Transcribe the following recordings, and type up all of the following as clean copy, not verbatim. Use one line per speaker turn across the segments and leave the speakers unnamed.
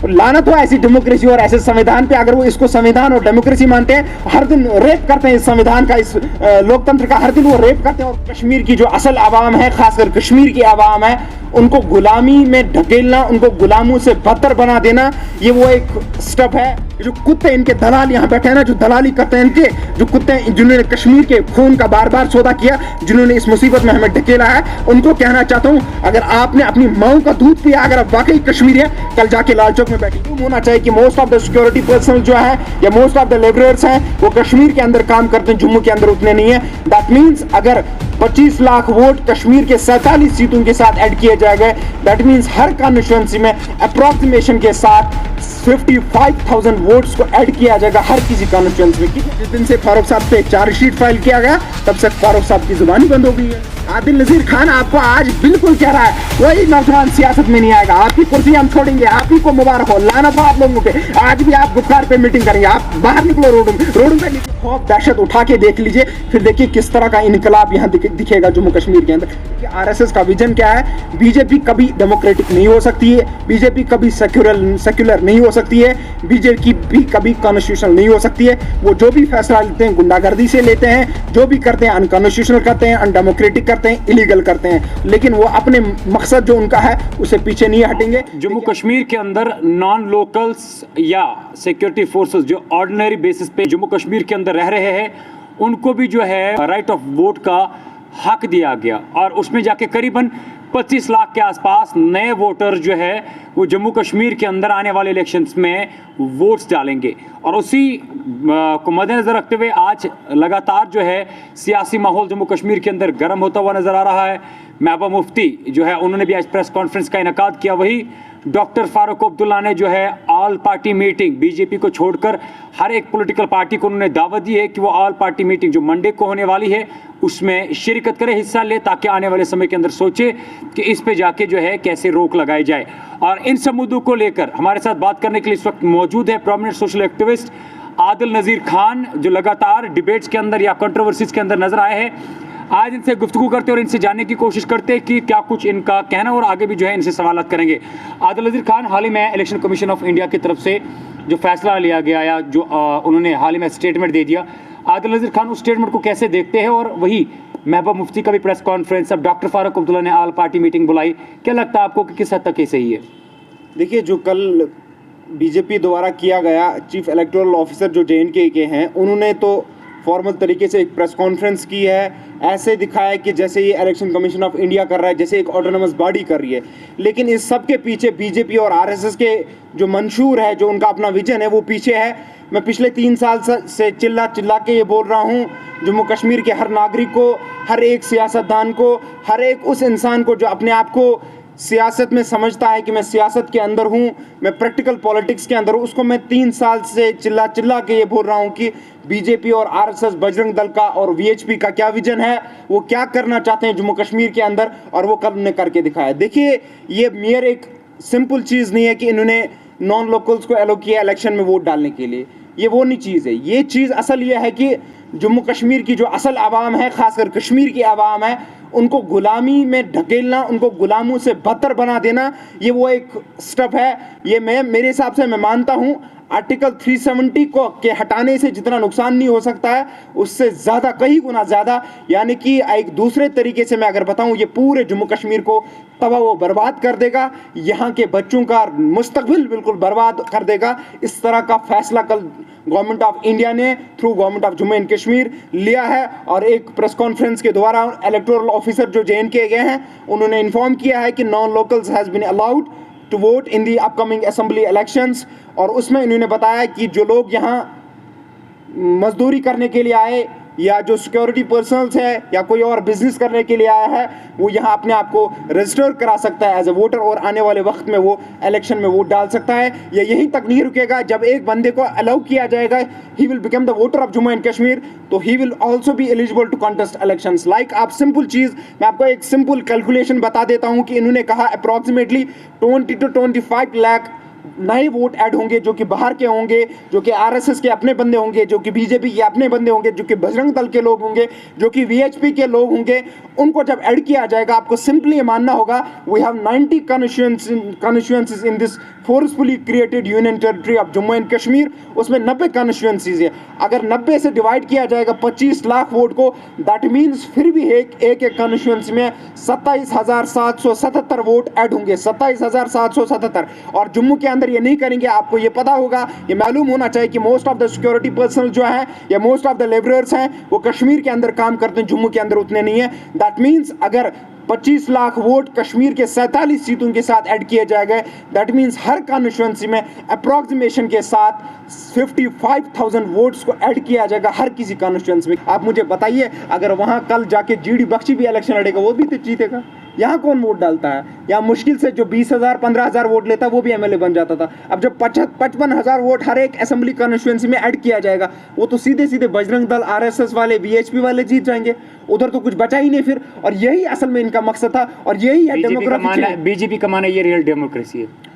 लानत हो ऐसी डेमोक्रेसी और ऐसे संविधान पे। अगर वो इसको संविधान और डेमोक्रेसी मानते हैं, हर दिन रेप करते हैं इस संविधान का, इस लोकतंत्र का हर दिन वो रेप करते हैं। और कश्मीर की जो असल आवाम है, खासकर कश्मीर की आवाम है, उनको गुलामी में ढकेलना, उनको गुलामों से बदतर बना देना, ये वो एक स्टेप है। जो कुत्ते इनके दलाल यहाँ बैठे हैं ना, जो दलाली करते हैं इनके, जो कुत्ते जिन्होंने कश्मीर के खून का बार बार सौदा किया, जिन्होंने इस मुसीबत में हमें ढकेला है, उनको कहना चाहता हूँ, अगर आपने अपनी माँ का दूध पिया, अगर आप वाकई कश्मीरी है, कल जाके लाल चौक में बैठे। क्यों होना चाहिए कि most of the security personal जो है या मोस्ट ऑफ द लेबरर्स हैं, वो कश्मीर के अंदर काम करते हैं, जम्मू के अंदर उतने नहीं है। दैट मीन्स अगर 25 लाख वोट कश्मीर के 47 सीटों के साथ ऐड किए जाएंगे, दैट मीन्स हर कॉन्स्टिट्यूएंसी में अप्रोक्सीमेशन के साथ 55,000 वोट्स को ऐड किया जाएगा हर किसी कॉन्स्टिट्यूएंसी में। जिस दिन से फारूक साहब पे चार्जशीट फाइल किया गया, तब से फारूक साहब की जुबान ही बंद हो गई है। आदिल नजीर खान आपको आज बिल्कुल कह रहा है, कोई नौजवान सियासत में नहीं आएगा, आपकी कुर्सी हम छोड़ेंगे, आप ही को मुबारक हो, लानत हो आप लोगों पे। आज भी आप गुफ्तार पे मीटिंग करेंगे, आप बाहर निकलो रोडों पे निकलो, खौफ दहशत उठा के देख लीजिए, फिर देखिए किस तरह का इनकलाब यहाँ दिखेगा जम्मू कश्मीर के अंदर। आरएसएस का विजन क्या है? बीजेपी कभी डेमोक्रेटिक नहीं हो सकती है, बीजेपी कभी सेक्युलर नहीं हो सकती है, बीजेपी भी कभी कॉन्स्टिट्यूशनल नहीं हो सकती है। वो जो भी फैसला लेते हैं गुंडागर्दी से लेते हैं, जो भी करते हैं अनकॉन्स्टिट्यूशनल करते हैं, अनडेमोक्रेटिक करते हैं, इलीगल करते हैं, लेकिन वो अपने मकसद जो उनका है उससे पीछे नहीं हटेंगे।
जम्मू कश्मीर के अंदर नॉन लोकल्स या सिक्योरिटी फोर्सेस जो ऑर्डिनरी बेसिस पे जम्मू कश्मीर के अंदर रह रहे हैं, उनको भी जो है राइट ऑफ वोट का हक दिया गया, और उसमें जाके करीबन 25 लाख के आसपास नए वोटर जो है वो जम्मू कश्मीर के अंदर आने वाले इलेक्शंस में वोट्स डालेंगे। और उसी को मद्देनजर रखते हुए आज लगातार जो है सियासी माहौल जम्मू कश्मीर के अंदर गर्म होता हुआ नजर आ रहा है। महबूबा मुफ्ती जो है उन्होंने भी आज प्रेस कॉन्फ्रेंस का इनेकाद किया, वही डॉक्टर फारूक अब्दुल्ला ने जो है ऑल पार्टी मीटिंग, बीजेपी को छोड़कर हर एक पॉलिटिकल पार्टी को उन्होंने दावत दी है कि वो ऑल पार्टी मीटिंग जो मंडे को होने वाली है उसमें शिरकत करे, हिस्सा ले, ताकि आने वाले समय के अंदर सोचे कि इस पे जाके जो है कैसे रोक लगाई जाए। और इन सब मुद्दों को लेकर हमारे साथ बात करने के लिए इस वक्त मौजूद है प्रोमिनेंट सोशल एक्टिविस्ट आदिल नज़ीर खान, जो लगातार डिबेट्स के अंदर या कंट्रोवर्सीज के अंदर नजर आए हैं। आज इनसे गुफ्तगू करते और इनसे जानने की कोशिश करते हैं कि क्या कुछ इनका कहना, और आगे भी जो है इनसे सवाल करेंगे। आदिल नज़ीर खान, हाल ही में इलेक्शन कमीशन ऑफ इंडिया की तरफ से जो फैसला लिया गया या जो उन्होंने हाल ही में स्टेटमेंट दे दिया, आदिल नज़ीर खान उस स्टेटमेंट को कैसे देखते हैं? और वही महबूबा मुफ्ती का भी प्रेस कॉन्फ्रेंस, अब डॉक्टर फारूक अब्दुल्ला ने ऑल पार्टी मीटिंग बुलाई, क्या लगता है आपको कि किस हद तक ये सही है?
देखिए, जो कल बीजेपी द्वारा किया गया, चीफ इलेक्टोरल ऑफिसर जो JNK के हैं, उन्होंने तो फॉर्मल तरीके से एक प्रेस कॉन्फ्रेंस की है, ऐसे दिखाया कि जैसे ये इलेक्शन कमीशन ऑफ इंडिया कर रहा है, जैसे एक ऑटोनमस बॉडी कर रही है। लेकिन इस सब के पीछे बीजेपी और आरएसएस के जो मंशूर है, जो उनका अपना विजन है, वो पीछे है। मैं पिछले 3 साल से चिल्ला के ये बोल रहा हूँ, जम्मू कश्मीर के हर नागरिक को, हर एक सियासतदान को, हर एक उस इंसान को जो अपने आप को सियासत में समझता है कि मैं सियासत के अंदर हूँ, मैं प्रैक्टिकल पॉलिटिक्स के अंदर हूँ, उसको मैं 3 साल से चिल्ला के ये बोल रहा हूँ कि बीजेपी और आरएसएस, बजरंग दल का और वीएचपी का क्या विजन है, वो क्या करना चाहते हैं जम्मू कश्मीर के अंदर, और वो कल ने करके दिखाया। देखिए, ये मेयर एक सिंपल चीज़ नहीं है कि इन्होंने नॉन लोकल्स को एलो किया इलेक्शन में वोट डालने के लिए, ये वो नहीं चीज़ है। ये चीज़ असल ये है कि जम्मू कश्मीर की जो असल आवाम है, खासकर कश्मीर की आवाम है, उनको गुलामी में ढकेलना, उनको गुलामों से बदतर बना देना, ये वो एक स्टेप है। ये मेरे हिसाब से मैं मानता हूँ आर्टिकल 370 को के हटाने से जितना नुकसान नहीं हो सकता है, उससे ज़्यादा, कई गुना ज़्यादा, यानी कि एक दूसरे तरीके से मैं अगर बताऊँ, ये पूरे जम्मू कश्मीर को तबाह व बर्बाद कर देगा, यहाँ के बच्चों का मुस्तकबिल बिल्कुल बर्बाद कर देगा। इस तरह का फैसला कल गवर्नमेंट ऑफ इंडिया ने through government of Jammu and Kashmir लिया है। और एक प्रेस कॉन्फ्रेंस के द्वारा इलेक्टोरल ऑफिसर जो JNK गए हैं, उन्होंने इन्फॉर्म किया है कि non locals has been allowed to vote in the upcoming assembly elections. और उसमें इन्होंने बताया कि जो लोग यहाँ मजदूरी करने के लिए आए, या जो सिक्योरिटी पर्सनल्स है, या कोई और बिजनेस करने के लिए आया है, वो यहाँ अपने आप को रजिस्टर करा सकता है एज ए वोटर, और आने वाले वक्त में वो इलेक्शन में वोट डाल सकता है। ये यहीं तक नहीं रुकेगा, जब एक बंदे को अलाउ किया जाएगा, he will become the voter of Jammu and Kashmir, तो he will also be eligible to contest elections. Like, आप सिंपल चीज़, मैं आपको एक सिंपल कैलकुलेशन बता देता हूँ कि इन्होंने कहा अप्रॉक्सीमेटली 20 to 25 लाख नए वोट ऐड होंगे जो कि बाहर के होंगे, जो कि आरएसएस के अपने बंदे होंगे, जो कि बीजेपी के अपने बंदे होंगे, जो कि बजरंग दल के लोग होंगे, जो कि वीएचपी के लोग होंगे, उनको जब ऐड किया जाएगा आपको सिंपली ये मानना होगा we have 90 constituencies in this forcefully created union territory of Jammu and Kashmir. उसमें 90 कॉन्स्टिट्यूएंसीज है। अगर 90 से डिवाइड किया जाएगा 25 लाख वोट को, दैट मीन्स फिर भी एक कॉन्स्टिट्यूएंसी में 27,777 वोट ऐड होंगे, 27,777। और जम्मू के अंदर ये नहीं करेंगे, आपको ये पता होगा, ये मालूम होना चाहिए कि most of the security personal जो है या मोस्ट ऑफ द लेबरर्स हैं वो कश्मीर के अंदर काम करते हैं, जम्मू के अंदर उतने नहीं है। दैट मीन्स अगर 25 लाख वोट कश्मीर के 47 सीटों के साथ ऐड किए जाएंगे, दैट मीन्स हर कॉन्स्टिट्यूएंसी में अप्रॉक्सीमेशन के साथ 55,000 वोट्स को ऐड किया जाएगा हर किसी कॉन्स्टिट्यूएंसी में। आप मुझे बताइए, अगर वहां कल जाके जीडी बख्शी भी इलेक्शन लड़ेगा वो भी तो जीतेगा। यहाँ कौन वोट डालता है? यहाँ मुश्किल से जो 20,000 15,000 वोट लेता वो भी एमएलए बन जाता था। अब जब 55,000 वोट हर एक असेंबली कॉन्स्टिट्यूएंसी में ऐड किया जाएगा, वो तो सीधे सीधे बजरंग दल, आरएसएस वाले, वीएचपी वाले जीत जाएंगे। उधर तो कुछ बचा ही नहीं फिर। और यही असल में इनका मकसद था और यही है डेमोक्रेसी।
बीजेपी का माना ये रियल डेमोक्रेसी है।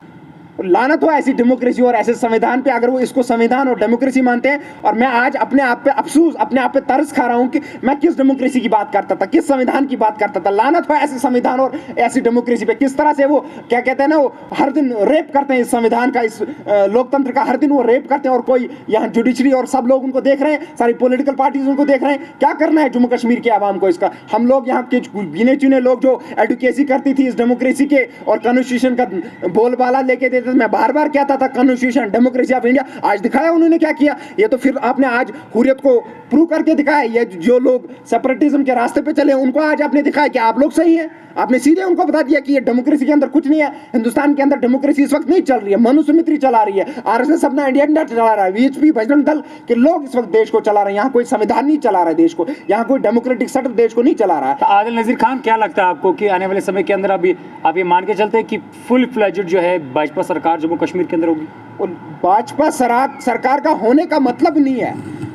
लानत हो ऐसी डेमोक्रेसी और ऐसे संविधान पे, अगर वो इसको संविधान और डेमोक्रेसी मानते हैं। और मैं आज अपने आप पे अफसोस, अपने आप पे तरस खा रहा हूं कि मैं किस डेमोक्रेसी की बात करता था, किस संविधान की बात करता था। लानत हो ऐसे संविधान और ऐसी डेमोक्रेसी पे। किस तरह से वो क्या कहते हैं ना, वो हर दिन रेप करते हैं इस संविधान का, इस लोकतंत्र का हर दिन वो रेप करते हैं। और कोई यहाँ जुडिशरी और सब लोग उनको देख रहे हैं, सारी पॉलिटिकल पार्टीज उनको देख रहे हैं। क्या करना है जम्मू कश्मीर के आवाम को इसका? हम लोग यहाँ के गिने चुने लोग जो एडवोकेसी करती थी इस डेमोक्रेसी के और कॉन्स्टिट्यूशन का बोलबाला लेके देते थे, मैं बार बार कहता था कॉन्स्टिट्यूशन डेमोक्रेसी ऑफ इंडिया। आज दिखाया उन्होंने क्या किया। ये तो फिर आपने आज हुर्रियत को प्रूव करके दिखाया। ये जो लोग सेपरेटिज्म के रास्ते पे चले उनको आज आपने दिखाया कि आप लोग सही हैं। आपने सीधे उनको बता दिया कि ये डेमोक्रेसी के अंदर कुछ नहीं है। हिंदुस्तान के अंदर डेमोक्रेसी इस वक्त नहीं चल रही है, मनुस्मृति चला रही है, आरएसएस अपना एजेंडा चला रहा है, वीएचपी बजरंग दल के लोग इस वक्त देश को चला रहे हैं। यहाँ कोई संविधान नहीं चला रहा है देश को, यहाँ कोई डेमोक्रेटिक सेटअप देश को नहीं चला रहा है।
तो आदिल नजीर खान, क्या लगता है आपको कि आने वाले समय के अंदर अभी आप ये मान के चलते हैं कि फुल फ्लेजेड जो है भाजपा सरकार जम्मू कश्मीर के अंदर होगी?
और भाजपा सरकार का होने का मतलब नहीं है,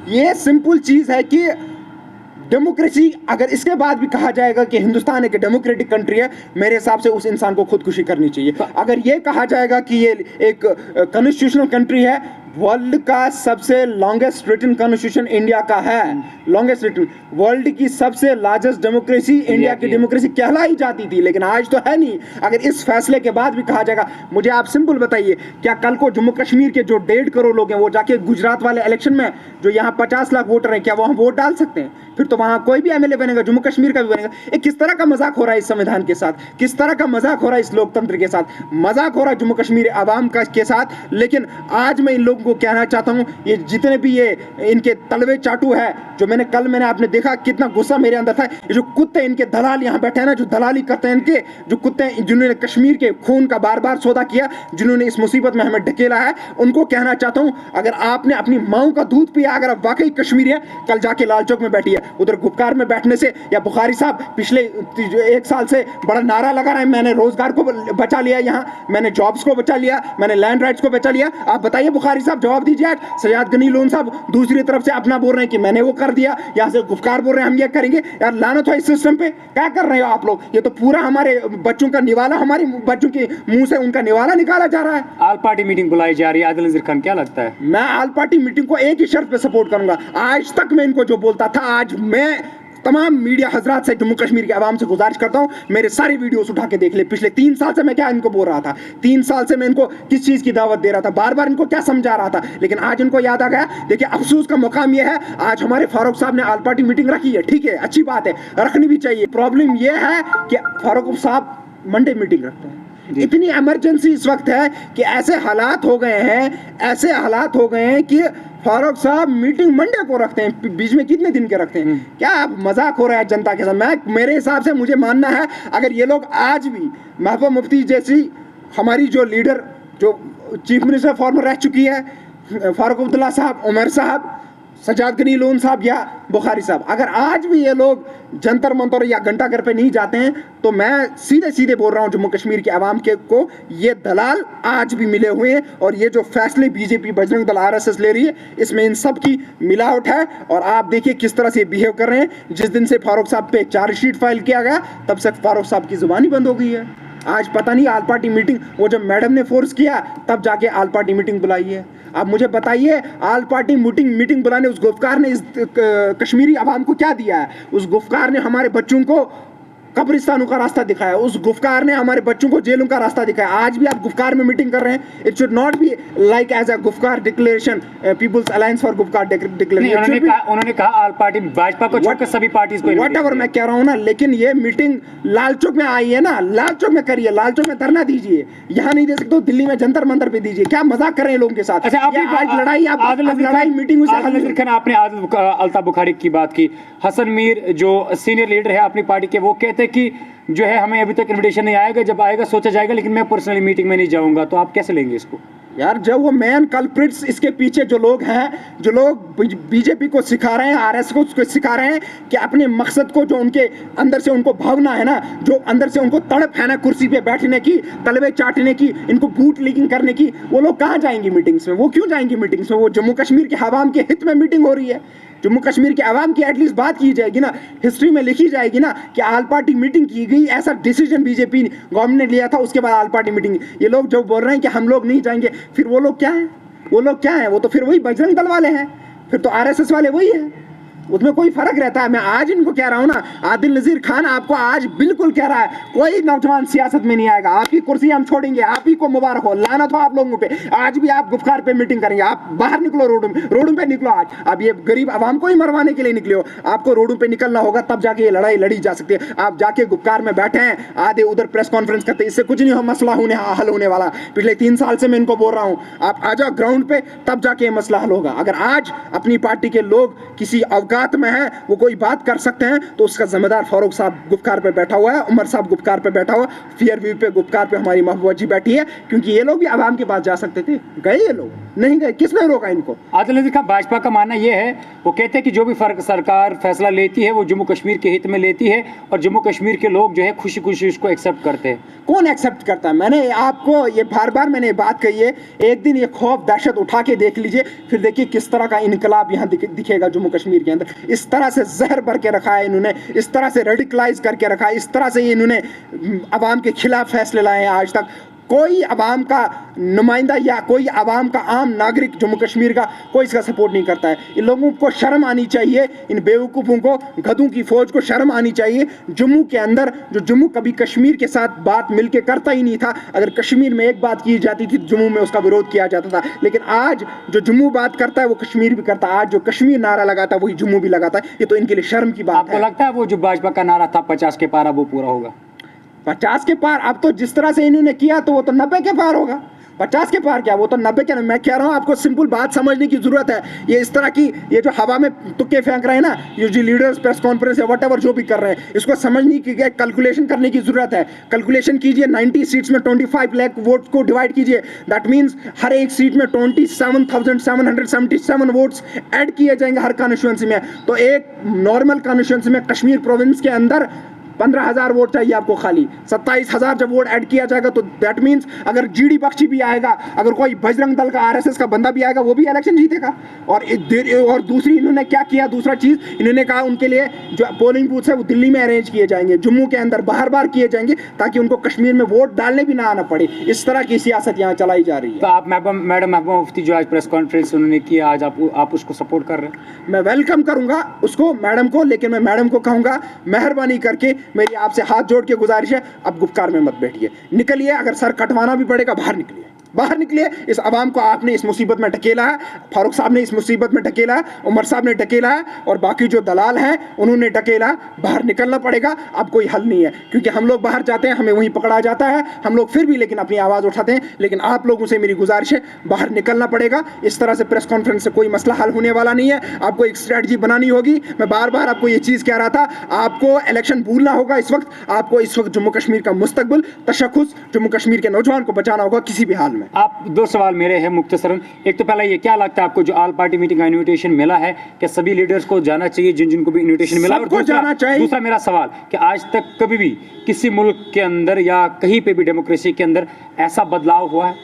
ये सिंपल चीज है कि डेमोक्रेसी, अगर इसके बाद भी कहा जाएगा कि हिंदुस्तान एक डेमोक्रेटिक कंट्री है, मेरे हिसाब से उस इंसान को खुदकुशी करनी चाहिए। अगर ये कहा जाएगा कि ये एक कॉन्स्टिट्यूशनल कंट्री है, वर्ल्ड का सबसे लॉन्गेस्ट रिटन कॉन्स्टिट्यूशन इंडिया का है, लॉन्गेस्ट रिटन, वर्ल्ड की सबसे लार्जेस्ट डेमोक्रेसी इंडिया की डेमोक्रेसी कहलाई जाती थी, लेकिन आज तो है नहीं। अगर इस फैसले के बाद भी कहा जाएगा, मुझे आप सिंपल बताइए, क्या कल को जम्मू कश्मीर के जो 1.5 करोड़ लोग हैं वो जाके गुजरात वाले इलेक्शन में जो यहाँ 50 लाख वोटर हैं, क्या वहाँ वोट डाल सकते हैं? फिर तो वहाँ कोई भी एमएलए बनेगा, जम्मू कश्मीर का भी बनेगा। ये किस तरह का मजाक हो रहा है इस संविधान के साथ, किस तरह का मजाक हो रहा है इस लोकतंत्र के साथ, मजाक हो रहा है जम्मू कश्मीर आवाम का के साथ। लेकिन आज मैं इन लोगों को कहना चाहता हूँ, ये जितने भी ये इनके तलवे चाटू है, जो मैंने आपने देखा कितना गुस्सा मेरे अंदर था। ये जो कुत्ते इनके दलाल यहाँ बैठे हैं ना, जो दलाली करते हैं, इनके जो कुत्ते जिन्होंने कश्मीर के खून का बार बार सौदा किया, जिन्होंने इस मुसीबत में हमें ढकेला है, उनको कहना चाहता हूँ, अगर आपने अपनी माओ का दूध पिया, अगर आप वाकई कश्मीरी है, कल जाके लाल चौक में बैठिए। उधर गुपकार में बैठने से, या बुखारी साहब पिछले 1 साल से बड़ा नारा लगा रहे हैं, मैंने रोजगार को बचा लिया, यहाँ मैंने जॉब्स को बचा लिया, मैंने लैंड राइट्स को बचा लिया। आप बताइए बुखारी साहब, जवाब दीजिए। आज सजाद गनी लोन साहब दूसरी तरफ से अपना बोल रहे हैं कि मैंने वो कर दिया, यहाँ से गुफ्कार बोल रहे हैं हम ये करेंगे। यार लानत हो इस सिस्टम पे, क्या कर रहे हो आप लोग? ये तो पूरा हमारे बच्चों का निवाला, हमारे बच्चों के मुंह से उनका निवाला निकाला जा रहा है।
आल पार्टी मीटिंग बुलाई जा रही है, आदिल नजीर खान क्या लगता है?
मैं आल पार्टी मीटिंग को एक ही शर्त पे सपोर्ट करूंगा। आज तक मैं इनको जो बोलता था, आज मैं तमाम मीडिया हजरात से जम्मू कश्मीर के आवाम से गुजारिश करता हूं, मेरे सारे वीडियोस उठा के देख ले। पिछले 3 साल से मैं क्या इनको बोल रहा था, 3 साल से मैं इनको किस चीज की दावत दे रहा था, बार बार इनको क्या समझा रहा था, लेकिन आज इनको याद आ गया। देखिए अफसोस का मुकाम यह है, आज हमारे फारूक साहब ने आल पार्टी मीटिंग रखी है, ठीक है, अच्छी बात है, रखनी भी चाहिए। प्रॉब्लम यह है कि फारूक साहब मंडे मीटिंग रखते हैं। इतनी इमरजेंसी इस वक्त है कि ऐसे हालात हो गए हैं कि फारूक साहब मीटिंग मंडे को रखते हैं, बीच में कितने दिन के रखते हैं? क्या मजाक हो रहा है जनता के साथ? मेरे हिसाब से मुझे मानना है, अगर ये लोग आज भी महबूबा मुफ्ती जैसी हमारी जो लीडर, जो चीफ मिनिस्टर फॉर्मर रह चुकी है, फारूक अब्दुल्ला साहब, उमर साहब, सजाद गनी लोन साहब या बुखारी साहब, अगर आज भी ये लोग जंतर मंतर या घंटाघर पे नहीं जाते हैं, तो मैं सीधे सीधे बोल रहा हूँ जम्मू कश्मीर के आवाम के को, ये दलाल आज भी मिले हुए हैं। और ये जो फैसले बीजेपी, बजरंग दल, आरएसएस ले रही है, इसमें इन सब की मिलावट है। और आप देखिए किस तरह से बिहेव कर रहे हैं। जिस दिन से फारूक साहब पे चार्जशीट फाइल किया गया, तब से फारूक साहब की जुबानी बंद हो गई है। आज पता नहीं आल पार्टी मीटिंग, वो जब मैडम ने फोर्स किया तब जाके आल पार्टी मीटिंग बुलाई है। आप मुझे बताइए, आल पार्टी मीटिंग बुलाने उस गुफ्कार ने इस कश्मीरी आवाम को क्या दिया है? उस गुफ्कार ने हमारे बच्चों को कब्रिस्तानों का रास्ता दिखाया, उस गुफ्कार ने हमारे बच्चों को जेलों का रास्ता दिखाया। आज भी आप गुफ्कार में मीटिंग कर रहे हैं। It should not be like as a Gupkar declaration, people's alliance for Gupkar declaration.
उन्होंने कहा आल पार्टी भाजपा को छोड़कर सभी पार्टीज को
वट एवर मैं कह रहा हूँ ना, लेकिन ये मीटिंग लाल चौक में आई है ना, लाल चौक में करिए, लाल चौक में धरना दीजिए। यहाँ नहीं दे सकते, दिल्ली में जंतर मंतर पे दीजिए। क्या मजाक कर रहे हैं लोगों के साथ?
अच्छा,
आज लड़ाई, आप लड़ाई मीटिंग से
नज़ीर खान, आपने अल्ताफ बुखारी की बात की। हसन मीर जो सीनियर लीडर है अपनी पार्टी के, वो कहते हैं कि जो है हमें अभी तक इनविटेशन नहीं आएगा, जब आएगा सोचा जाएगा, लेकिन मैं पर्सनली मीटिंग में नहीं जाऊंगा। तो आप कैसे लेंगे इसको?
यार, जब वो मैन कल्प्रिट्स इसके पीछे जो लोग हैं, जो लोग बीजेपी को सिखा रहे हैं, आरएस को सिखा रहे हैं कि अपने मकसद को, जो उनके अंदर से उनको भावना है ना, जो अंदर से उनको तड़प है ना कुर्सी पे बैठने की, तलवे चाटने की, इनको बूट लीकिंग करने की, वो लोग कहाँ जाएंगे मीटिंग्स में? वो क्यों जाएंगे मीटिंग्स में? वो जम्मू कश्मीर के आवाम के हित में मीटिंग हो रही है। जम्मू कश्मीर के आवाम की एटलीस्ट बात की जाएगी ना, हिस्ट्री में लिखी जाएगी ना कि आल पार्टी मीटिंग की गई, ऐसा डिसीजन बीजेपी गवर्नमेंट ने लिया था, उसके बाद आल पार्टी मीटिंग। ये लोग जो बोल रहे हैं कि हम लोग नहीं जाएंगे, फिर वो लोग क्या हैं? वो लोग क्या हैं? वो तो फिर वही बजरंग दल वाले हैं, फिर तो आरएसएस वाले वही हैं। उसमें कोई फर्क रहता है? मैं आज इनको कह रहा हूं ना, आदिल नज़ीर खान आपको आज बिल्कुल कह रहा है, कोई नौजवान सियासत में नहीं आएगा। आपकी कुर्सी हम छोड़ेंगे, आप ही को मुबारक हो, लानत हो आप लोगों पे। आज भी आप गुफ्कार पे मीटिंग करेंगे, आप बाहर निकलो, रोडों पे निकलो। आज आप ये गरीब आवाम को ही मरवाने के लिए निकले हो, आपको रोडों पे निकलना होगा, तब जाके ये लड़ाई लड़ी जा सकती है। आप जाके गुफ्कार में बैठे हैं, आधे उधर प्रेस कॉन्फ्रेंस करते, इससे कुछ नहीं हो मसला हल होने वाला। पिछले 3 साल से मैं इनको बोल रहा हूँ, आप आ जाओ ग्राउंड पे, तब जाके ये मसला हल होगा। अगर आज अपनी पार्टी के लोग किसी अवकात में हैं, वो कोई बात कर सकते हैं, तो उसका जिम्मेदार फारूक साहब गुफ्कार पे बैठा हुआ है, उमर साहब गुफ्कार पे बैठा हुआ, फेयर व्यू पे गुफ्कार पे हमारी महबूबा जी बैठी है, क्योंकि ये लोग भी आवाम के पास जा सकते थे। गए ये लोग? नहीं गए। किसने रोका इनको?
आदिल नज़ीर खान, भाजपा का मानना यह है, वो कहते हैं कि जो भी सरकार फैसला लेती है वो जम्मू कश्मीर के हित में लेती है, और जम्मू कश्मीर के लोग जो है खुशी खुशी उसको एक्सेप्ट करते हैं।
कौन एक्सेप्ट करता है? मैंने आपको ये बार मैंने बात कही है, एक दिन ये खौफ दहशत उठा के देख लीजिए, फिर देखिए किस तरह का इनकलाब यहाँ दिखेगा जम्मू कश्मीर के अंदर। इस तरह से जहर भर के रखा है इन्होंने, इस तरह से रेडिकलाइज करके रखा है, इस तरह से इन्होंने अवाम के खिलाफ फैसले लाए हैं। आज तक कोई अवाम का नुमाइंदा या कोई अवाम का आम नागरिक जम्मू कश्मीर का कोई इसका सपोर्ट नहीं करता है। इन लोगों को शर्म आनी चाहिए, इन बेवकूफ़ों को, गधों की फौज को शर्म आनी चाहिए। जम्मू के अंदर जो जम्मू कभी कश्मीर के साथ बात मिलके करता ही नहीं था। अगर कश्मीर में एक बात की जाती थी, जम्मू में उसका विरोध किया जाता था। लेकिन आज जो जम्मू बात करता है वो कश्मीर भी करता है। आज जो कश्मीर नारा लगाता है वही जम्मू भी लगाता है। ये तो इनके लिए शर्म की बात है।
आपको लगता है वो जो भाजपा का नारा था 50 के पार, अब वो पूरा होगा?
50 के पार? अब तो जिस तरह से इन्होंने किया तो वो तो 90 के पार होगा। 50 के पार क्या, वो तो 90 के। मैं कह रहा हूँ आपको सिंपल बात समझने की जरूरत है। ये इस तरह की ये जो हवा में तुक्के फेंक रहे हैं ना, ये जो लीडर्स प्रेस कॉन्फ्रेंस या व्हाटएवर जो भी कर रहे हैं, इसको समझने की कैलकुलेशन करने की जरूरत है। कैलकुलेशन कीजिए, 90 सीट्स में 25 लाख वोट को डिवाइड कीजिए। दैट मीन्स हर एक सीट में 27,777 वोट्स ऐड किए जाएंगे हर कॉन्स्टिट्यूंसी में। तो एक नॉर्मल कॉन्स्टिट्यूंसी में कश्मीर प्रोविंस के अंदर 15,000 वोट चाहिए आपको खाली। 27,000 जब वोट ऐड किया जाएगा तो दैट मीन्स अगर जीडी बख्शी भी आएगा, अगर कोई बजरंग दल का आरएसएस का बंदा भी आएगा, वो भी इलेक्शन जीतेगा। और दूसरी इन्होंने क्या किया, दूसरा चीज इन्होंने कहा उनके लिए जो पोलिंग बूथ है वो दिल्ली में अरेंज किए जाएंगे, जम्मू के अंदर बार किए जाएंगे, ताकि उनको कश्मीर में वोट डालने भी ना आना पड़े। इस तरह की सियासत यहाँ चलाई जा रही है।
तो आप मैडम महबूबा मुफ्ती जो आज प्रेस कॉन्फ्रेंस उन्होंने किया, आज आप उसको सपोर्ट कर रहे हैं?
मैं वेलकम करूंगा उसको, मैडम को, लेकिन मैं मैडम को कहूंगा मेहरबानी करके मेरी आपसे हाथ जोड़ के गुजारिश है, अब गुफ्कार में मत बैठिए, निकलिए। अगर सर कटवाना भी पड़ेगा बाहर निकलिए, बाहर निकलिए। इस आवाम को आपने इस मुसीबत में ढकेला है, फारूक साहब ने इस मुसीबत में ढकेला है, उमर साहब ने ढकेला है, और बाकी जो दलाल हैं उन्होंने ढकेला। बाहर निकलना पड़ेगा, अब कोई हल नहीं है, क्योंकि हम लोग बाहर जाते हैं हमें वहीं पकड़ा जाता है। हम लोग फिर भी लेकिन अपनी आवाज़ उठाते हैं। लेकिन आप लोगों से मेरी गुजारिश है, बाहर निकलना पड़ेगा। इस तरह से प्रेस कॉन्फ्रेंस से कोई मसला हल होने वाला नहीं है। आपको एक स्ट्रैटेजी बनानी होगी। मैं बार आपको ये चीज़ कह रहा था, आपको इलेक्शन भूलना होगा। इस वक्त आपको जम्मू कश्मीर का मुस्तकबिल, तशख्खुस, जम्मू कश्मीर के नौजवान को बचाना होगा किसी भी हाल में।
आप 2 सवाल मेरे हैं मुख्तसरन। एक तो पहला ये, क्या लगता है आपको जो आल पार्टी मीटिंग का इनविटेशन मिला है, क्या सभी लीडर्स को जाना चाहिए जिनको भी इनविटेशन मिला? और दूसरा मेरा सवाल कि आज तक कभी भी किसी मुल्क के अंदर या कहीं पे भी डेमोक्रेसी के अंदर ऐसा बदलाव हुआ है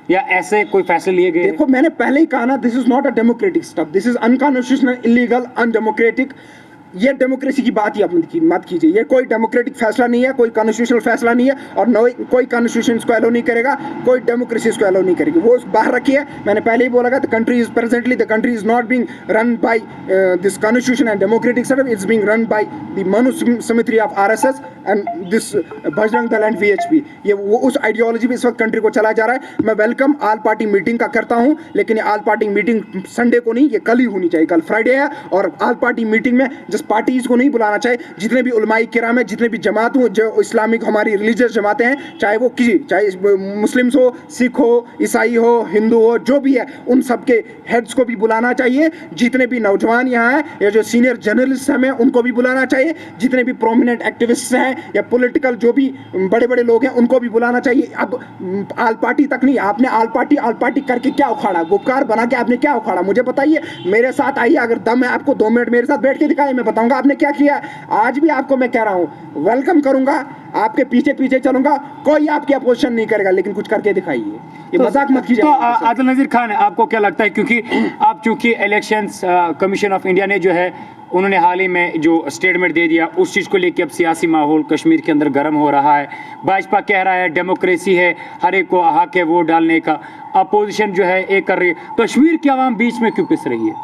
या ऐसे कोई फैसले लिए गए?
देखो, मैंने पहले ही कहा ना, this is not a democratic stuff, this is unconstitutional, illegal, undemocratic.
ये डेमोक्रेसी की बात ही आप मत कीजिए। ये कोई डेमोक्रेटिक फैसला नहीं है, कोई कॉन्स्टिट्यूशनल फैसला नहीं है, और कोई कॉन्स्टिट्यूशन इसको एलो नहीं करेगा, कोई डेमोक्रेसी इसको एलो नहीं करेगी। वो बाहर रखिए। मैंने पहले ही बोला था, the country is not being run by this constitution and democratic system, it's being run by the Manusmriti of RSS and this Bajrang Dal and VHP. ये वो उस आइडियोलॉजी में इस वक्त कंट्री को चला जा रहा है। मैं वेलकम ऑल पार्टी मीटिंग का करता हूं, लेकिन ऑल पार्टी मीटिंग संडे को नहीं, ये कल ही होनी चाहिए। कल फ्राइडे है, और ऑल पार्टी मीटिंग में जिस पार्टीज को नहीं बुलाना चाहिए, जितने भी उलमाई किराम है, जितने भी जमात हो, जो इस्लामिक हमारी रिलीजियस जमातें हैं, चाहे वो चाहे मुस्लिम्स हो, सिख हो, ईसाई हो, हिंदू हो, जो भी है, उन सबके हेड्स को भी बुलाना चाहिए। जितने भी नौजवान यहाँ हैं या जो सीनियर जर्नलिस्ट हैं उनको भी बुलाना चाहिए। जितने भी प्रोमिनेंट एक्टिविस्ट हैं या पॉलिटिकल जो भी बड़े बड़े लोग हैं उनको भी बुलाना चाहिए। अब आल पार्टी तक नहीं, आपने आल पार्टी करके क्या उखाड़ा, गुपकार बना के आपने क्या उखाड़ा, मुझे बताइए। मेरे साथ आइए, अगर दम है आपको 2 मिनट मेरे साथ बैठ के दिखाइए, मैं बताऊंगा आपने क्या किया। आज भी आपको मैं कह रहा हूं, वेलकम करूंगा, आपके पीछे पीछे चलूंगा, कोई आपकी अपोजिशन नहीं करेगा, लेकिन कुछ करके दिखाइए। ये मजाक मत कीजिए।
तो आदिल नज़ीर खान, आपको क्या लगता है, क्योंकि आप चूंकि इलेक्शंस कमीशन ऑफ इंडिया ने जो है उन्होंने हाल ही में जो स्टेटमेंट दे दिया, उस चीज़ को लेकर अब सियासी माहौल कश्मीर के अंदर गर्म हो रहा है। भाजपा कह रहा है डेमोक्रेसी है, हर एक को हक है वोट डालने का, अपोजिशन जो है एक कर रही है। कश्मीर की आवाम बीच में क्यों पिस रही है?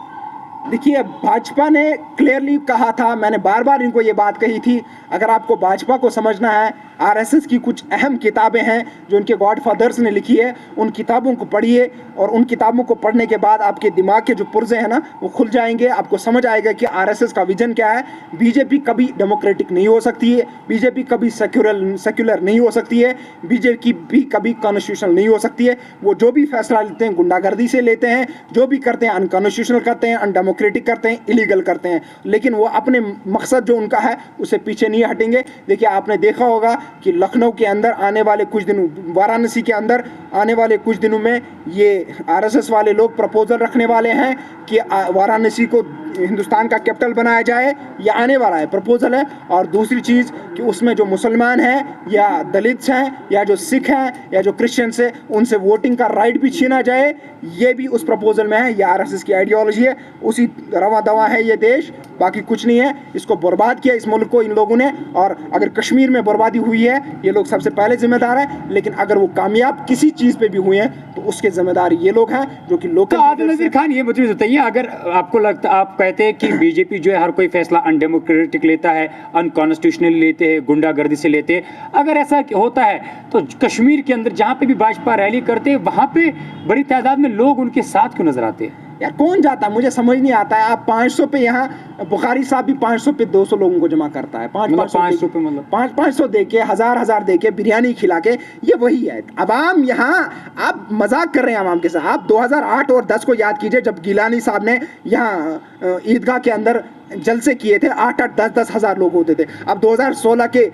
देखिए, भाजपा ने क्लियरली कहा था, मैंने बार बार इनको ये बात कही थी, अगर आपको भाजपा को समझना है, आरएसएस की कुछ अहम किताबें हैं जो उनके गॉडफादर्स ने लिखी है, उन किताबों को पढ़िए, और उन किताबों को पढ़ने के बाद आपके दिमाग के जो पुर्जे हैं ना, वो खुल जाएंगे। आपको समझ आएगा कि आरएसएस का विजन क्या है। बीजेपी कभी डेमोक्रेटिक नहीं हो सकती है, बीजेपी कभी सेक्युलर नहीं हो सकती है, बीजेपी भी कभी कॉन्स्टिट्यूशनल नहीं हो सकती है। वो जो भी फैसला लेते हैं गुंडागर्दी से लेते हैं, जो भी करते हैं अनकॉन्स्टिट्यूशनल करते हैं, अनडेमोक्रेटिक करते हैं, इलीगल करते हैं, लेकिन वो अपने मकसद जो उनका है उससे पीछे नहीं हटेंगे। देखिए, आपने देखा होगा कि लखनऊ के अंदर आने वाले कुछ दिनों, वाराणसी के अंदर आने वाले कुछ दिनों में ये आरएसएस वाले लोग प्रपोजल रखने वाले हैं कि वाराणसी को हिंदुस्तान का कैपिटल बनाया जाए। ये आने वाला है, प्रपोजल है। और दूसरी चीज़ कि उसमें जो मुसलमान हैं या दलित्स हैं या जो सिख हैं या जो क्रिश्चियंस हैं, उनसे वोटिंग का राइट भी छीना जाए, ये भी उस प्रपोजल में है। ये आरएसएस की आइडियोलॉजी है, उसी रवा दवा है ये देश, बाकी कुछ नहीं है। इसको बर्बाद किया इस मुल्क को इन लोगों ने, और अगर कश्मीर में बर्बादी हुई है, ये लोग सबसे पहले जिम्मेदार हैं, लेकिन अगर वो कामयाब किसी चीज़ पे भी हुए हैं तो उसके जिम्मेदार ये लोग हैं जो कि लोकल।
तो आदिल नज़ीर खान, ये मुझे बताइए, अगर आपको लगता, आप कहते हैं कि बीजेपी जो है हर कोई फैसला अनडेमोक्रेटिक लेता है, अनकॉन्स्टिट्यूशनल लेते हैं, गुंडागर्दी से लेते हैं, अगर ऐसा होता है तो कश्मीर के अंदर जहाँ पे भी भाजपा रैली करते हैं वहाँ पे बड़ी तादाद में लोग उनके साथ क्यों नजर आते हैं?
यार कौन जाता है, मुझे समझ नहीं आता है। आप 500 पे, यहाँ बुखारी साहब भी 500 पे 200 लोगों को जमा करता है, 500
पे, मतलब
500 दे के, हजार दे के, बिरयानी खिला के, ये वही है अवाम। यहाँ आप मजाक कर रहे हैं अवाम के साथ। आप 2008 और 10 को याद कीजिए, जब गिलानी साहब ने यहाँ ईदगाह के अंदर जलसे किए थे, 8-8, 10-10 हज़ार लोग होते थे। अब 2016 के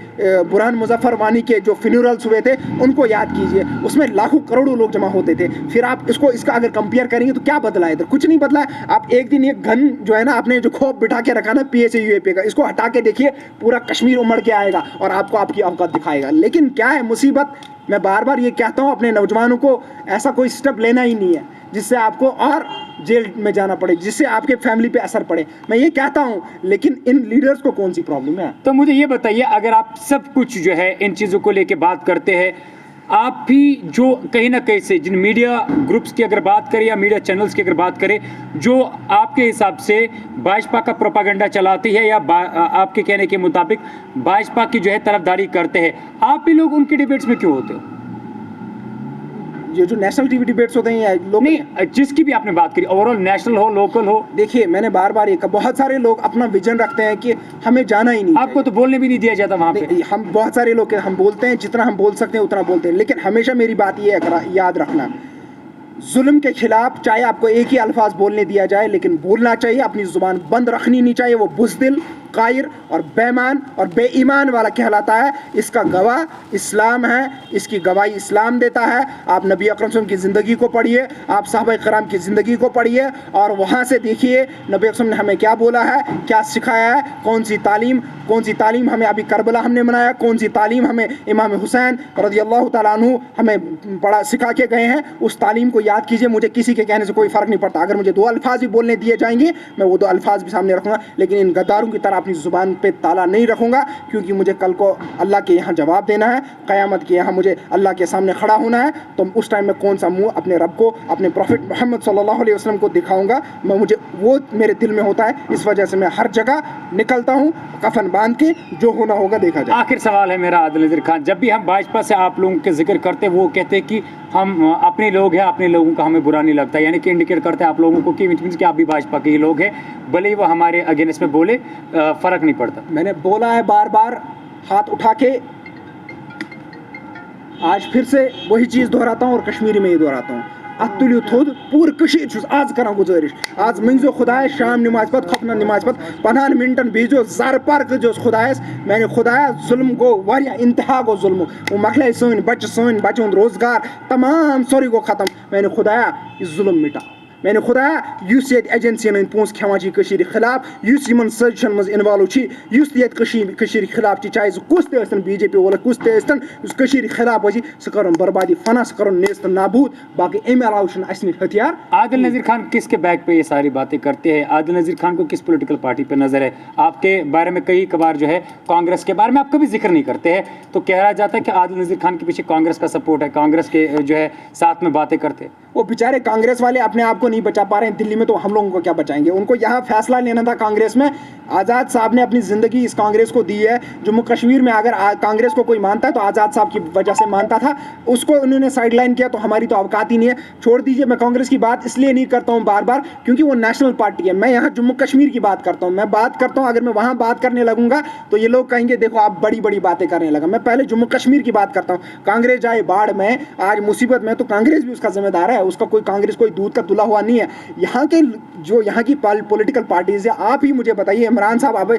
बुरहान मुजफ्फर वानी के जो फ्यूनरल्स हुए थे उनको याद कीजिए, उसमें लाखों करोड़ों लोग जमा होते थे। फिर आप इसका अगर कंपेयर करेंगे तो क्या बदला है इधर? कुछ नहीं बदला है। आप एक दिन एक घन जो है ना, आपने जो खौफ बिठा के रखा ना PA से UAP का, इसको हटा के देखिए, पूरा कश्मीर उमड़ के आएगा और आपको आपकी औकात दिखाएगा। लेकिन क्या है मुसीबत, मैं बार बार ये कहता हूँ अपने नौजवानों को, ऐसा कोई स्टेप लेना ही नहीं है जिससे आपको और जेल में जाना पड़े, जिससे आपके फैमिली पे असर पड़े। मैं ये कहता हूँ, लेकिन इन लीडर्स को कौन सी प्रॉब्लम है?
तो मुझे ये बताइए, अगर आप सब कुछ जो है इन चीज़ों को लेके बात करते हैं, आप भी जो कहीं ना कहीं से जिन मीडिया ग्रुप्स की अगर बात करें या मीडिया चैनल्स की अगर बात करें, जो आपके हिसाब से भाजपा का प्रोपागेंडा चलाती है या आपके कहने के मुताबिक भाजपा की जो है तरफदारी करते हैं, आप भी लोग उनके डिबेट्स में क्यों होते हो?
ये जो नेशनल टीवी डिबेट्स होते हैं लोग,
नहीं, जिसकी भी आपने बात करी, ओवरऑल नेशनल हो लोकल हो,
देखिए मैंने बार बार ये कहा, बहुत सारे लोग अपना विजन रखते हैं कि हमें जाना ही नहीं,
आपको तो बोलने भी नहीं दिया जाता वहाँ पे।
हम बहुत सारे लोग हम बोलते हैं, जितना हम बोल सकते हैं उतना बोलते हैं, लेकिन हमेशा मेरी बात ये याद रखना, जुल्म के खिलाफ चाहे आपको एक ही अल्फाज बोलने दिया जाए, लेकिन बोलना चाहिए, अपनी जुबान बंद रखनी नहीं चाहिए। वो बुज़दिल, कायर और बेईमान और बेईमान वाला कहलाता है। इसका गवाह इस्लाम है, इसकी गवाही इस्लाम देता है। आप नबी अकरम सल्लल्लाहु अलैहि वसल्लम की ज़िंदगी को पढ़िए, आप सहाबा कराम की ज़िंदगी को पढ़िए, और वहाँ से देखिए नबी अकरम ने हमें क्या बोला है, क्या सिखाया है, कौन सी तालीम हमें अभी करबला हमने मनाया, कौन सी तालीम हमें इमाम हुसैन रज़ियल्लाहु तआला अन्हु हमें पढ़ा सिखा के गए हैं। उस तालीम को याद कीजिए। मुझे किसी के कहने से कोई फ़र्क नहीं पड़ता। अगर मुझे 2 अल्फाज भी बोलने दिए जाएंगे, मैं वो 2 अल्फाज भी सामने रखूँगा, लेकिन इन गद्दारों की तरह अपनी ज़ुबान पे ताला नहीं रखूँगा, क्योंकि मुझे कल को अल्लाह के यहाँ जवाब देना है, क़यामत के यहाँ मुझे अल्लाह के सामने खड़ा होना है। तो उस टाइम में कौन सा मुँह अपने रब को, अपने प्रॉफिट मोहम्मद सल्लल्लाहु अलैहि वसल्लम को दिखाऊँगा, मुझे वो मेरे दिल में होता है। इस वजह से मैं हर जगह निकलता हूँ कफन बांध के, जो होना होगा देखा जाए।
आखिर सवाल है मेरा आदिल नज़ीर खान, जब भी हम भाजपा से आप लोगों के जिक्र करते हैं वो कहते हैं कि हम अपने लोग हैं, अपने लोगों का हमें बुरा नहीं लगता, यानी कि इंडिकेट करते हैं आप लोगों को कि मीन्स कि आप भी भाजपा के ही लोग हैं, भले ही वो हमारे अगेंस्ट में बोले फ़र्क नहीं पड़ता।
मैंने बोला है बार बार हाथ उठा के, आज फिर से वही चीज़ दोहराता हूँ और कश्मीरी में ही दोहराता हूँ। अतुल थोद पूर कशीर छुस आज करान गुजारिश, आज मंगजो खुदाय शाम नमाज पत खपना नमाज पत 15 मिनटन भेजो ज़र पार कर खुदायस, मैंने खुदाया जुल्म गो वारिया इंतहा गो जुल्म, वो मखले सोन बच्चों रोजगार तमाम सोरी गो ख़त्म, मैंने खुदाया इस जुल्म मिटा, मैंने खुदाया युस ये एजेंसियन इन पोंस खेवान कशीर खिलाफ, युस यमन सजिशन मज इन्वॉल्व छी, युस ये कशीर खिलाफ छी, चाहे कुछ ते बीजेपी वाला कुछ ते उस कशीर खिलाफ वजी सह करन बर्बादी फना, सह करन नेस्त नाबूद, बाकी अमे अलावा असनी हथियार।
आदिल नज़ीर खान किसके बैक पे ये सारी बातें करते हैं? आदिल नज़ीर खान को किस पॉलिटिकल पार्टी पे नजर है? आपके बारे में कई कबार जो है कांग्रेस के बारे में आप कभी जिक्र नहीं करते हैं, तो कहा जाता है कि आदिल नज़ीर खान के पीछे कांग्रेस का सपोर्ट है, कांग्रेस के जो है साथ में बातें करते हैं।
वो बेचारे कांग्रेस वाले अपने आप को नहीं बचा पा रहे हैं दिल्ली में, तो हम लोगों को क्या बचाएंगे? उनको यहाँ फैसला लेना था कांग्रेस में। आज़ाद साहब ने अपनी ज़िंदगी इस कांग्रेस को दी है। जम्मू कश्मीर में अगर कांग्रेस को कोई मानता है तो आज़ाद साहब की वजह से मानता था, उसको उन्होंने साइडलाइन किया, तो हमारी तो औकात ही नहीं है। छोड़ दीजिए, मैं कांग्रेस की बात इसलिए नहीं करता हूँ बार बार क्योंकि वो नेशनल पार्टी है। मैं यहाँ जम्मू कश्मीर की बात करता हूँ, मैं बात करता हूँ, अगर मैं वहाँ बात करने लगूंगा तो ये लोग कहेंगे देखो आप बड़ी बड़ी बातें करने लगा। मैं पहले जम्मू कश्मीर की बात करता हूँ। कांग्रेस जाए बाढ़ में, आज मुसीबत में, तो कांग्रेस भी उसका जिम्मेदार है, उसका कोई कांग्रेस कोई दूध का तुला हुआ नहीं है। यहाँ के जो यहाँ की पॉलिटिकल पार्टीज है, आप ही मुझे बताइए, इमरान साहब आप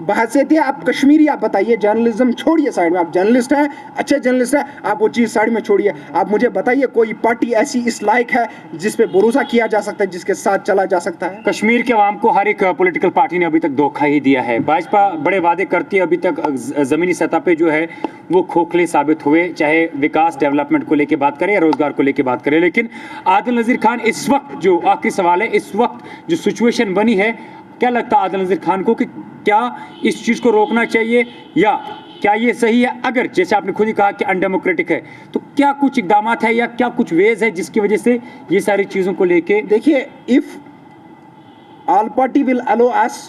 बहसियत है, आप कश्मीरी, आप बताइए, जर्नलिज्म छोड़िए साइड में, आप जर्नलिस्ट हैं, अच्छे जर्नलिस्ट हैं, आप वो चीज़ साइड में छोड़िए। आप मुझे बताइए कोई पार्टी ऐसी इस लायक है जिस पे भरोसा किया जा सकता है, जिसके साथ चला जा सकता है?
कश्मीर के अवाम को हर एक पॉलिटिकल पार्टी ने अभी तक धोखा ही दिया है। भाजपा बड़े वादे करती है, अभी तक ज़मीनी सतह पे जो है वो खोखले साबित हुए, चाहे विकास डेवलपमेंट को लेके बात करें या रोजगार को लेके बात करें। लेकिन आदिल नज़ीर खान, इस वक्त जो आखिरी सवाल है, इस वक्त जो सिचुएशन बनी है, क्या लगता है आदिल नज़ीर खान को कि क्या इस चीज़ को रोकना चाहिए या क्या ये सही है? अगर जैसे आपने खुद ही कहा कि अनडेमोक्रेटिक है, तो क्या कुछ इकदाम है या क्या कुछ वेज है जिसकी वजह से ये सारी चीज़ों को लेके?
देखिए, if all party will allow us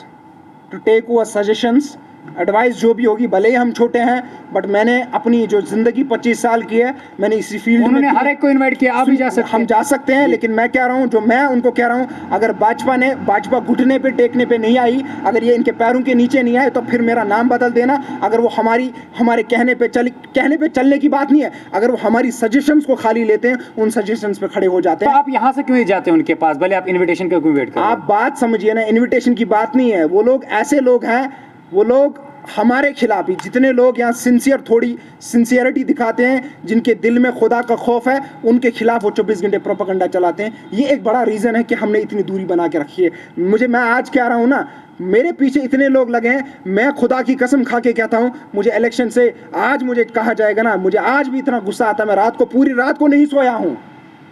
to take over suggestions, advice जो भी होगी, भले ही हम छोटे हैं, बट मैंने अपनी जो ज़िंदगी 25 साल की है, मैंने इसी फील्ड में,
हर एक को इनवाइट किया, आप भी जा सकते हैं,
हम जा सकते हैं। लेकिन मैं कह रहा हूँ, जो मैं उनको कह रहा हूँ, अगर भाजपा घुटने पे टेकने पे नहीं आई, अगर ये इनके पैरों के नीचे नहीं आए, तो फिर मेरा नाम बदल देना। अगर वो हमारे कहने पे चलने की बात नहीं है, अगर वो हमारी सजेशंस को खाली लेते हैं, उन सजेशंस पे खड़े हो जाते हैं।
तो आप यहाँ से क्यों नहीं जाते उनके पास, भले आप इन्विटेशन का क्यों वेट करते हैं?
आप बात समझिए ना, इन्विटेशन की बात नहीं है। वो लोग ऐसे लोग हैं, वो लोग हमारे खिलाफ ही, जितने लोग यहाँ थोड़ी सिंसियरिटी दिखाते हैं, जिनके दिल में खुदा का खौफ है, उनके खिलाफ वो 24 घंटे प्रोपेगेंडा चलाते हैं। ये एक बड़ा रीज़न है कि हमने इतनी दूरी बना के रखी है। मैं आज कह रहा हूँ ना, मेरे पीछे इतने लोग लगे हैं, मैं खुदा की कसम खा के कहता हूँ, मुझे इलेक्शन से आज मुझे कहा जाएगा ना, मुझे आज भी इतना गुस्सा आता है, मैं पूरी रात को नहीं सोया हूँ।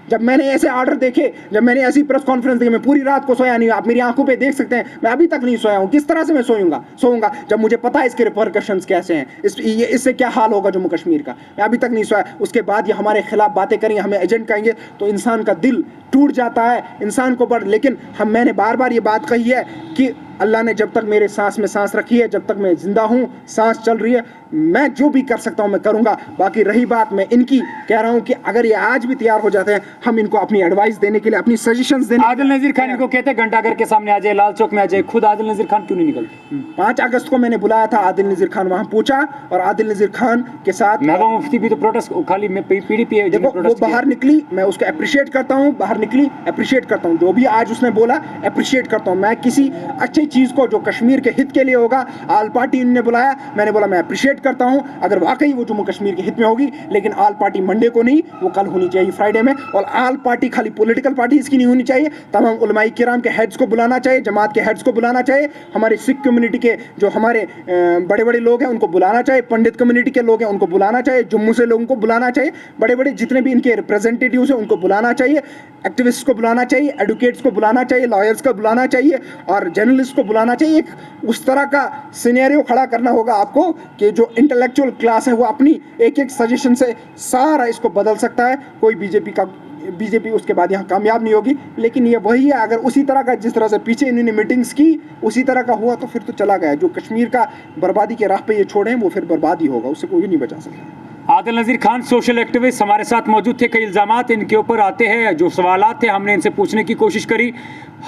जब मैंने ऐसे ऑर्डर देखे, जब मैंने ऐसी प्रेस कॉन्फ्रेंस देखी, मैं पूरी रात को सोया नहीं। आप मेरी आंखों पे देख सकते हैं, मैं अभी तक नहीं सोया हूँ। किस तरह से मैं सोऊंगा जब मुझे पता है इसके रिपरकशंस कैसे हैं, इससे क्या हाल होगा जम्मू कश्मीर का। मैं अभी तक नहीं सोया। उसके बाद ये हमारे खिलाफ बातें करेंगे, हमें एजेंट कहेंगे, तो इंसान का दिल टूट जाता है, इंसान को लेकिन मैंने बार बार ये बात कही है कि अल्लाह ने जब तक मेरे सांस में सांस रखी है, जब तक मैं जिंदा हूँ, सांस चल रही है, मैं जो भी कर सकता हूँ मैं करूँगा। बाकी रही बात, मैं इनकी कह रहा हूँ कि अगर ये आज भी तैयार हो जाते हैं, हम इनको अपनी एडवाइस देने के लिए, अपनी सजेशंस देने।
आदिल नज़ीर खान इनको कहते हैं घंटाघर के सामने आ जाए, लाल चौक में आ जाए, खुद आदिल नज़ीर खान क्यों नहीं निकलते?
5 अगस्त को मैंने बुलाया था, आदिल नज़ीर खान वहाँ पहुँचा, और आदिल नज़ीर खान के साथ
महबूबा मुफ्ती भी तो प्रोटेस्ट, खाली मैं PDP
देखो वो बाहर निकली, मैं उसको अप्रिशिएट करता हूँ, बाहर निकली, अप्रिशिएट करता हूँ, जो भी आज उसने बोला अप्रिशिएट करता हूँ। मैं किसी अच्छी चीज़ को जो कश्मीर के हित के लिए होगा, आल पार्टी ने बुलाया, मैंने बोला मैं अप्रिशिएट करता हूँ अगर वाकई वो जम्मू कश्मीर के हित में होगी। लेकिन आल पार्टी मंडे को नहीं, वो कल होनी चाहिए, फ्राइडे में। और आल पार्टी खाली पॉलिटिकल पार्टी इसकी नहीं होनी चाहिए, तमाम उलमाई किराम के हेड्स को बुलाना चाहिए, जमात के हेड्स को बुलाना चाहिए, हमारे सिख कम्युनिटी के जो हमारे बड़े बड़े लोग हैं उनको बुलाना चाहिए, पंडित कम्युनिटी के लोग हैं उनको बुलाना चाहिए, जम्मू से लोगों को बुलाना चाहिए, बड़े बड़े जितने भी इनके रिप्रेजेंटेटिव्स हैं उनको बुलाना चाहिए। एक्टिविस्ट को बुलाना चाहिए, एडवोकेट्स को बुलाना चाहिए, लॉयर्स को बुलाना चाहिए और जर्नलिस्ट को बुलाना चाहिए। एक उस तरह का सिनेरियो खड़ा करना होगा आपको कि जो इंटेलेक्चुअल क्लास है वो अपनी एक एक सजेशन से सारा इसको बदल सकता है। कोई बीजेपी उसके बाद यहाँ कामयाब नहीं होगी, लेकिन ये वही है, अगर उसी तरह का जिस तरह से पीछे इन्होंने मीटिंग्स की उसी तरह का हुआ तो फिर तो चला गया। जो कश्मीर का बर्बादी के राह पे ये छोड़े वो फिर बर्बाद ही होगा, उससे कोई नहीं बचा सकता।
आदिल नज़ीर खान सोशल एक्टिविस्ट हमारे साथ मौजूद थे। कई इल्ज़ामात इनके ऊपर आते हैं, जो सवालात थे हमने इनसे पूछने की कोशिश करी,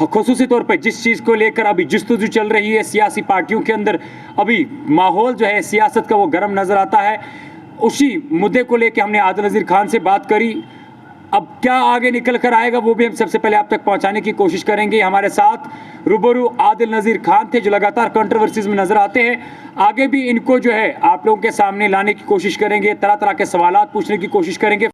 ख़ुसूसी तौर पर जिस चीज़ को लेकर अभी जस्तजू चल रही है सियासी पार्टियों के अंदर, अभी माहौल जो है सियासत का वो गर्म नज़र आता है। उसी मुद्दे को लेकर हमने आदिल नज़ीर खान से बात करी। अब क्या आगे निकल कर आएगा वो भी हम सबसे पहले आप तक पहुंचाने की कोशिश करेंगे। हमारे साथ रूबरू आदिल नज़ीर खान थे जो लगातार कंट्रोवर्सीज में नजर आते हैं। आगे भी इनको जो है आप लोगों के सामने लाने की कोशिश करेंगे, तरह तरह के सवालात पूछने की कोशिश करेंगे।